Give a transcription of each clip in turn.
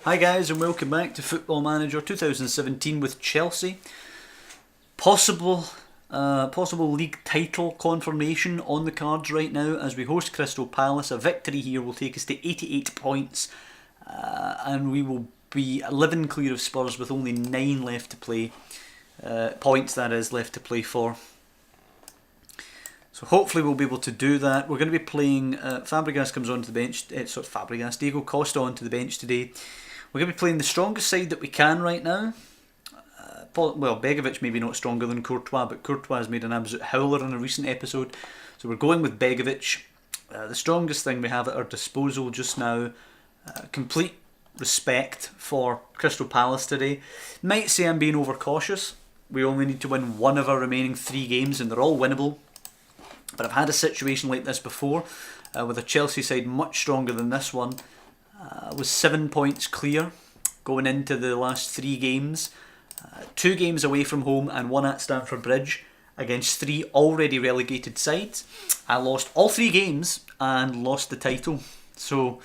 Hi guys, and welcome back to Football Manager 2017 with Chelsea. Possible league title confirmation on the cards right now as we host Crystal Palace. A victory here will take us to 88 points and we will be 11 clear of Spurs with only 9 left to play. Points that is left to play for. So hopefully we'll be able to do that. We're going to be playing, Fabregas comes onto the bench, Diego Costa onto the bench today. We're going to be playing the strongest side that we can right now. Begovic maybe not stronger than Courtois, but Courtois has made an absolute howler in a recent episode. So we're going with Begovic. The strongest thing we have at our disposal just now. Complete respect for Crystal Palace today. Might say I'm being overcautious. We only need to win one of our remaining 3 games and they're all winnable. But I've had a situation like this before with a Chelsea side much stronger than this one. Was 7 points clear going into the last 3 games. 2 games away from home and 1 at Stamford Bridge against 3 already relegated sides. I lost all 3 games and lost the title. So,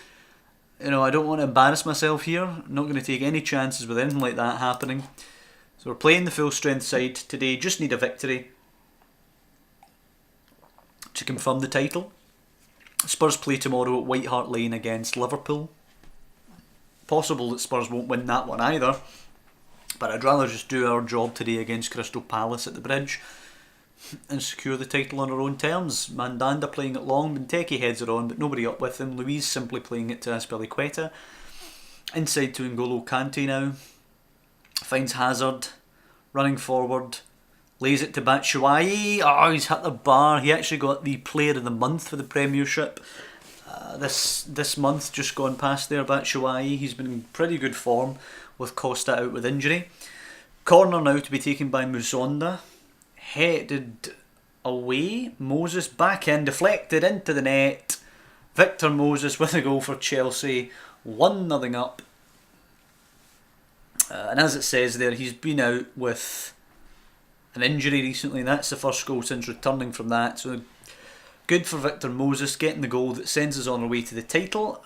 I don't want to embarrass myself here. I'm not going to take any chances with anything like that happening. So we're playing the full strength side today. Just need a victory to confirm the title. Spurs play tomorrow at White Hart Lane against Liverpool. Possible that Spurs won't win that one either, but I'd rather just do our job today against Crystal Palace at the Bridge and secure the title on our own terms. Mandanda playing it long, Benteke heads are on but nobody up with him. Luiz simply playing it to Azpilicueta. Inside to N'Golo Kante now. Finds Hazard, running forward, lays it to Batshuayi. Oh, he's hit the bar. He actually got the Player of the Month for the Premiership. This month just gone past there, Batshuayi. He's been in pretty good form with Costa out with injury. Corner now to be taken by Musonda. Headed away. Moses back in, deflected into the net. Victor Moses with a goal for Chelsea. 1-0 up. And as it says there, he's been out with an injury recently. That's the first goal since returning from that. So good for Victor Moses getting the goal that sends us on our way to the title.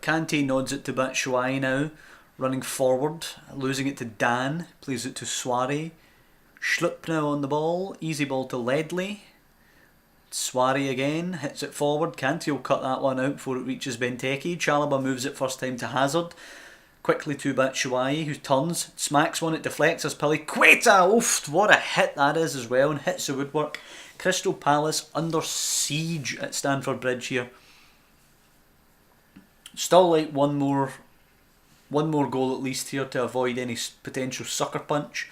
Kante nods it to Batshuayi now, running forward, losing it to Dan, plays it to Suarez. Schlupp now on the ball, easy ball to Ledley. Suarez again, hits it forward. Kante will cut that one out before it reaches Benteke. Chalobah moves it first time to Hazard. Quickly to Batshuayi, who turns, smacks one, it deflects as Azpilicueta. Oof, what a hit that is as well, and hits the woodwork. Crystal Palace under siege at Stamford Bridge here. Still like one more goal at least here to avoid any potential sucker punch.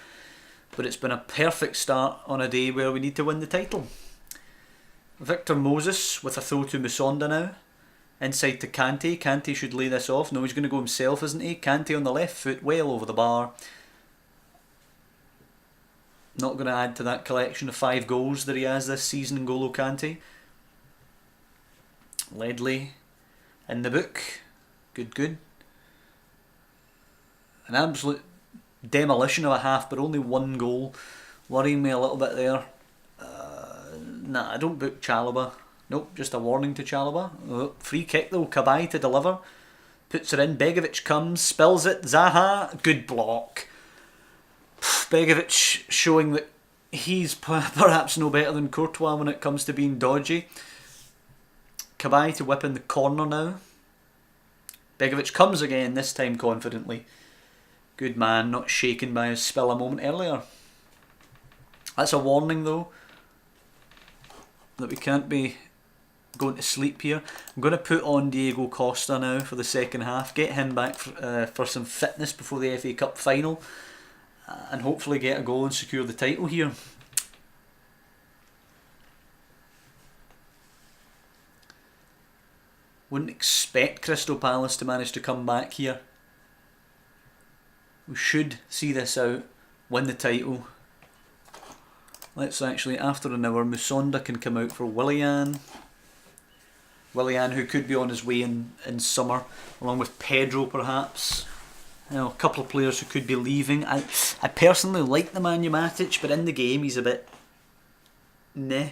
But it's been a perfect start on a day where we need to win the title. Victor Moses with a throw to Musonda now. Inside to Kante. Kante should lay this off. No, he's going to go himself, isn't he? Kante on the left foot, well over the bar. Not going to add to that collection of 5 goals that he has this season, N'Golo Kante. Ledley in the book. Good. An absolute demolition of a half, but only 1 goal. Worrying me a little bit there. Nah, I don't book Chalobah. Nope, just a warning to Chalobah. Oh, free kick though, Cabaye to deliver. Puts it in, Begovic comes, spills it, Zaha, good block. Begovic showing that he's perhaps no better than Courtois when it comes to being dodgy. Cabaye to whip in the corner now. Begovic comes again, this time confidently. Good man, not shaken by his spill a moment earlier. That's a warning though, that we can't be going to sleep here. I'm going to put on Diego Costa now for the second half, get him back for some fitness before the FA Cup final, and hopefully get a goal and secure the title here. Wouldn't expect Crystal Palace to manage to come back here. We should see this out, win the title. Let's actually, after an hour, Musonda can come out for Willian. Willian, who could be on his way in summer, along with Pedro perhaps. A couple of players who could be leaving. I personally like the Man Matic, but in the game he's a bit meh.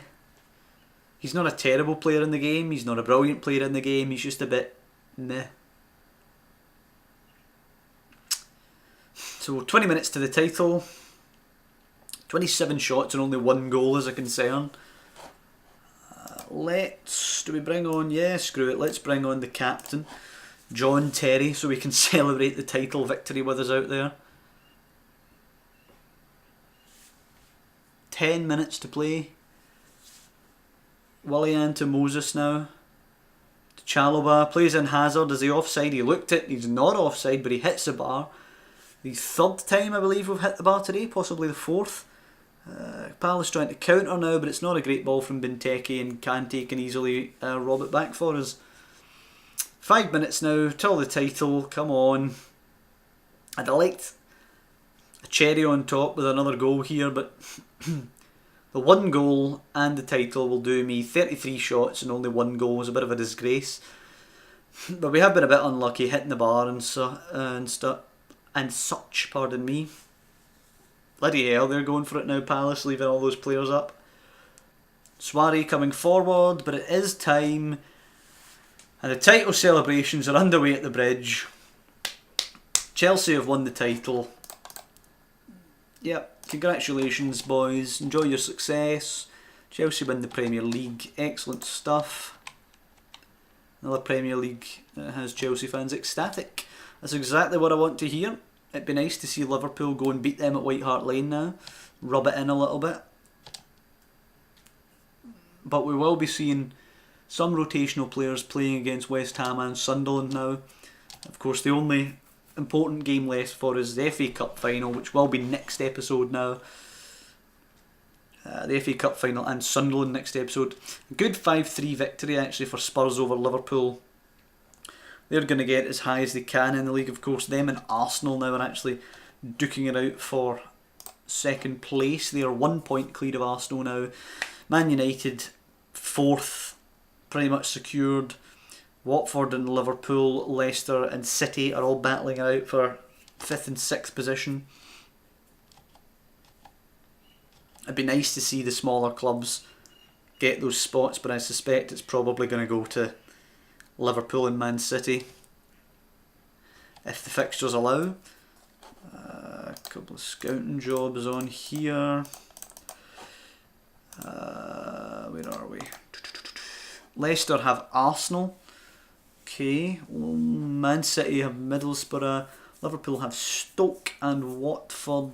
He's not a terrible player in the game, he's not a brilliant player in the game, he's just a bit meh. So 20 minutes to the title. 27 shots and only 1 goal is a concern. Do we bring on, yeah, screw it, let's bring on the captain, John Terry, so we can celebrate the title victory with us out there. 10 minutes to play. Willian to Moses now. To Chalobah, plays in Hazard. Is he offside? He looked it, he's not offside, but he hits the bar. The third time I believe we've hit the bar today, possibly the fourth. Palace trying to counter now, but it's not a great ball from Benteke, and Conte can easily rob it back for us. 5 minutes now till the title, come on. I'd have liked a cherry on top with another goal here, but the 1 goal and the title will do me. 33 shots and only 1 goal was a bit of a disgrace. But we have been a bit unlucky hitting the bar and such, pardon me. Bloody hell, they're going for it now, Palace, leaving all those players up. Suarez coming forward, but it is time. And the title celebrations are underway at the bridge. Chelsea have won the title. Yep, congratulations boys, enjoy your success. Chelsea win the Premier League, excellent stuff. Another Premier League that has Chelsea fans ecstatic. That's exactly what I want to hear. It'd be nice to see Liverpool go and beat them at White Hart Lane now. Rub it in a little bit. But we will be seeing some rotational players playing against West Ham and Sunderland now. Of course, the only important game left for us is the FA Cup final, which will be next episode now. The FA Cup final and Sunderland next episode. A good 5-3 victory actually for Spurs over Liverpool. They're going to get as high as they can in the league, of course. Them and Arsenal now are actually duking it out for second place. They are 1 point clear of Arsenal now. Man United, 4th, pretty much secured. Watford and Liverpool, Leicester and City are all battling it out for 5th and 6th position. It'd be nice to see the smaller clubs get those spots, but I suspect it's probably going to go to Liverpool and Man City if the fixtures allow. A couple of scouting jobs on here. Where are we? Leicester have Arsenal. Okay. Man City have Middlesbrough. Liverpool have Stoke and Watford.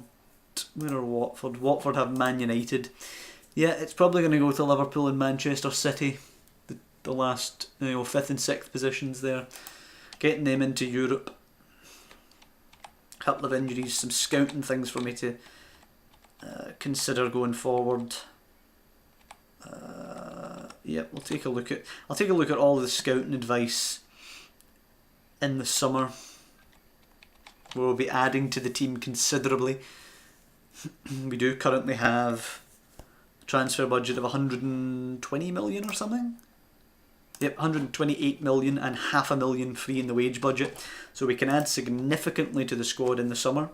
Where are Watford? Watford have Man United. Yeah, it's probably going to go to Liverpool and Manchester City. The last 5th and 6th positions there. Getting them into Europe. Couple of injuries, some scouting things for me to consider going forward. Yep, I'll take a look at all of the scouting advice in the summer. We'll be adding to the team considerably. We do currently have a transfer budget of 120 million or something. Yep, 128 million and $500,000 free in the wage budget. So we can add significantly to the squad in the summer.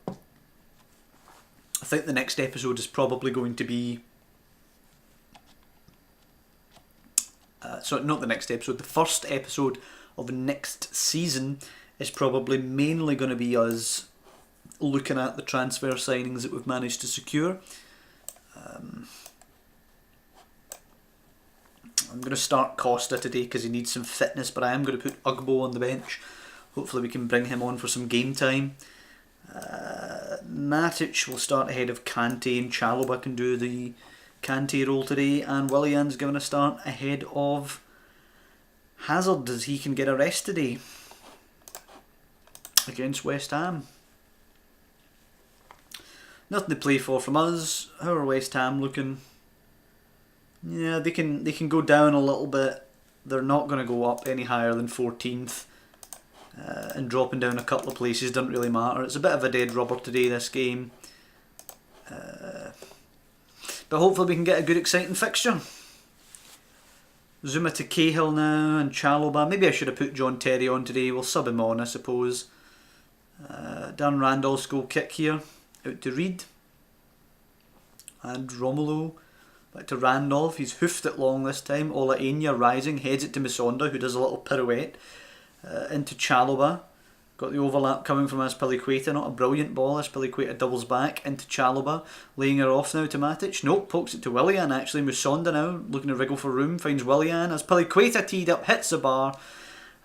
I think the next episode is probably going to be... not the next episode. The first episode of the next season is probably mainly going to be us looking at the transfer signings that we've managed to secure. I'm going to start Costa today because he needs some fitness, but I am going to put Ugbo on the bench. Hopefully we can bring him on for some game time. Matic will start ahead of Conte, and Chalobah can do the Conte role today, and Willian's given a start ahead of Hazard as he can get a rest today against West Ham. Nothing to play for from us. How are West Ham looking? Yeah, they can go down a little bit. They're not going to go up any higher than 14th. And dropping down a couple of places doesn't really matter. It's a bit of a dead rubber today, this game. But hopefully we can get a good exciting fixture. Zuma to Cahill now and Chalobah. Maybe I should have put John Terry on today. We'll sub him on, I suppose. Dan Randall's goal kick here. Out to Reed. And Romulo. Back to Randolph. He's hoofed it long this time. Ola Enya rising. Heads it to Misonda, who does a little pirouette. into Chalobah. Got the overlap coming from Azpilicueta. Not a brilliant ball. Azpilicueta doubles back into Chalobah. Laying her off now to Matic. Nope, pokes it to Willian actually. Musonda now looking to wriggle for room. Finds Willian. Azpilicueta teed up. Hits the bar.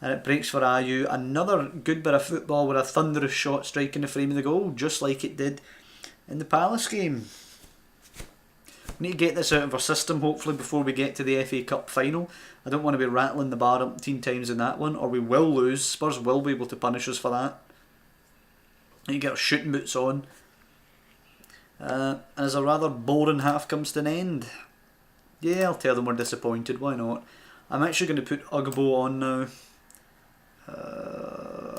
And it breaks for Ayew. Another good bit of football with a thunderous shot striking the frame of the goal. Just like it did in the Palace game. We need to get this out of our system hopefully before we get to the FA Cup final. I don't want to be rattling the bar umpteen times in that one, or we will lose. Spurs will be able to punish us for that. We need to get our shooting boots on. As a rather boring half comes to an end. Yeah, I'll tell them we're disappointed, why not? I'm actually going to put Ugbo on now.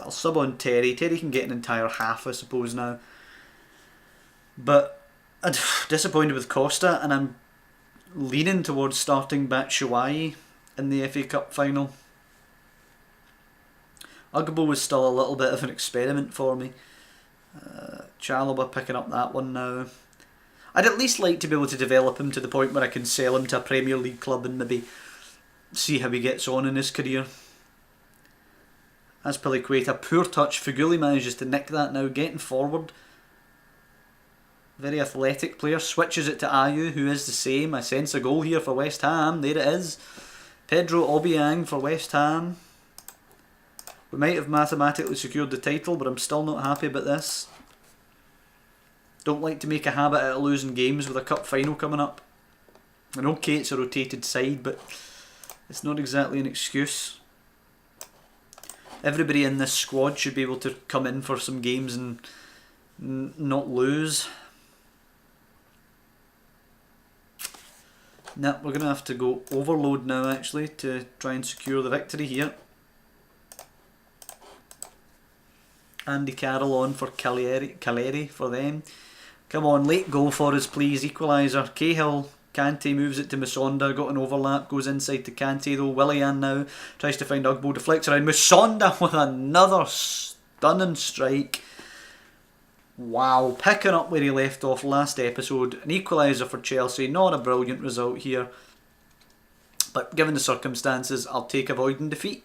I'll sub on Terry. Terry can get an entire half I suppose now. But I'm disappointed with Costa, and I'm leaning towards starting Batshuayi in the FA Cup final. Ugbo was still a little bit of an experiment for me. Chalobah picking up that one now. I'd at least like to be able to develop him to the point where I can sell him to a Premier League club and maybe see how he gets on in his career. Azpilicueta, poor touch. Fuguli manages to nick that now, getting forward. Very athletic player. Switches it to Ayew, who is the same. I sense a goal here for West Ham. There it is. Pedro Obiang for West Ham. We might have mathematically secured the title, but I'm still not happy about this. Don't like to make a habit out of losing games with a cup final coming up. I know it's a rotated side, but it's not exactly an excuse. Everybody in this squad should be able to come in for some games and not lose. Nah, we're going to have to go overload now actually to try and secure the victory here. Andy Carroll on for Caleri for them. Come on, late goal for us please, equaliser. Cahill, Kante moves it to Musonda, got an overlap, goes inside to Kante though. Willian now tries to find Ugbo, deflects around. Musonda with another stunning strike. Wow, picking up where he left off last episode. An equaliser for Chelsea, not a brilliant result here. But given the circumstances, I'll take avoiding defeat.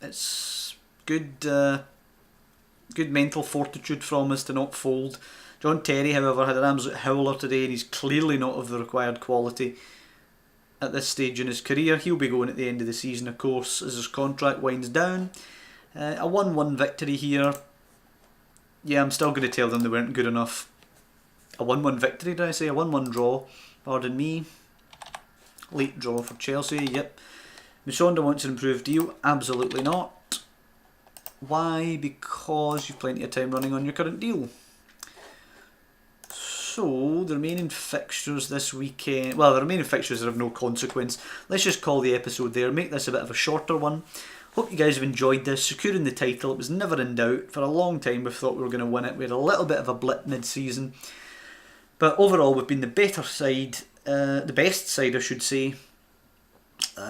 It's good good mental fortitude from us to not fold. John Terry, however, had an absolute howler today and he's clearly not of the required quality at this stage in his career. He'll be going at the end of the season, of course, as his contract winds down. A 1-1 victory here. Yeah, I'm still going to tell them they weren't good enough. A 1-1 victory, did I say? A 1-1 draw. Pardon me. Late draw for Chelsea, yep. Musonda wants an improved deal. Absolutely not. Why? Because you've plenty of time running on your current deal. So, the remaining fixtures this weekend... Well, the remaining fixtures are of no consequence. Let's just call the episode there. Make this a bit of a shorter one. Hope you guys have enjoyed this. Securing the title, it was never in doubt. For a long time we thought we were going to win it. We had a little bit of a blip mid-season. But overall we've been the better side, the best side I should say,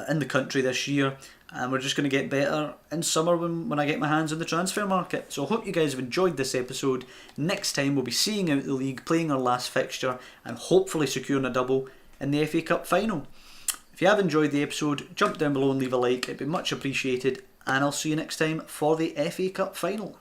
in the country this year. And we're just going to get better in summer when I get my hands on the transfer market. So I hope you guys have enjoyed this episode. Next time we'll be seeing out the league, playing our last fixture and hopefully securing a double in the FA Cup final. If you have enjoyed the episode, jump down below and leave a like, it'd be much appreciated, and I'll see you next time for the FA Cup final.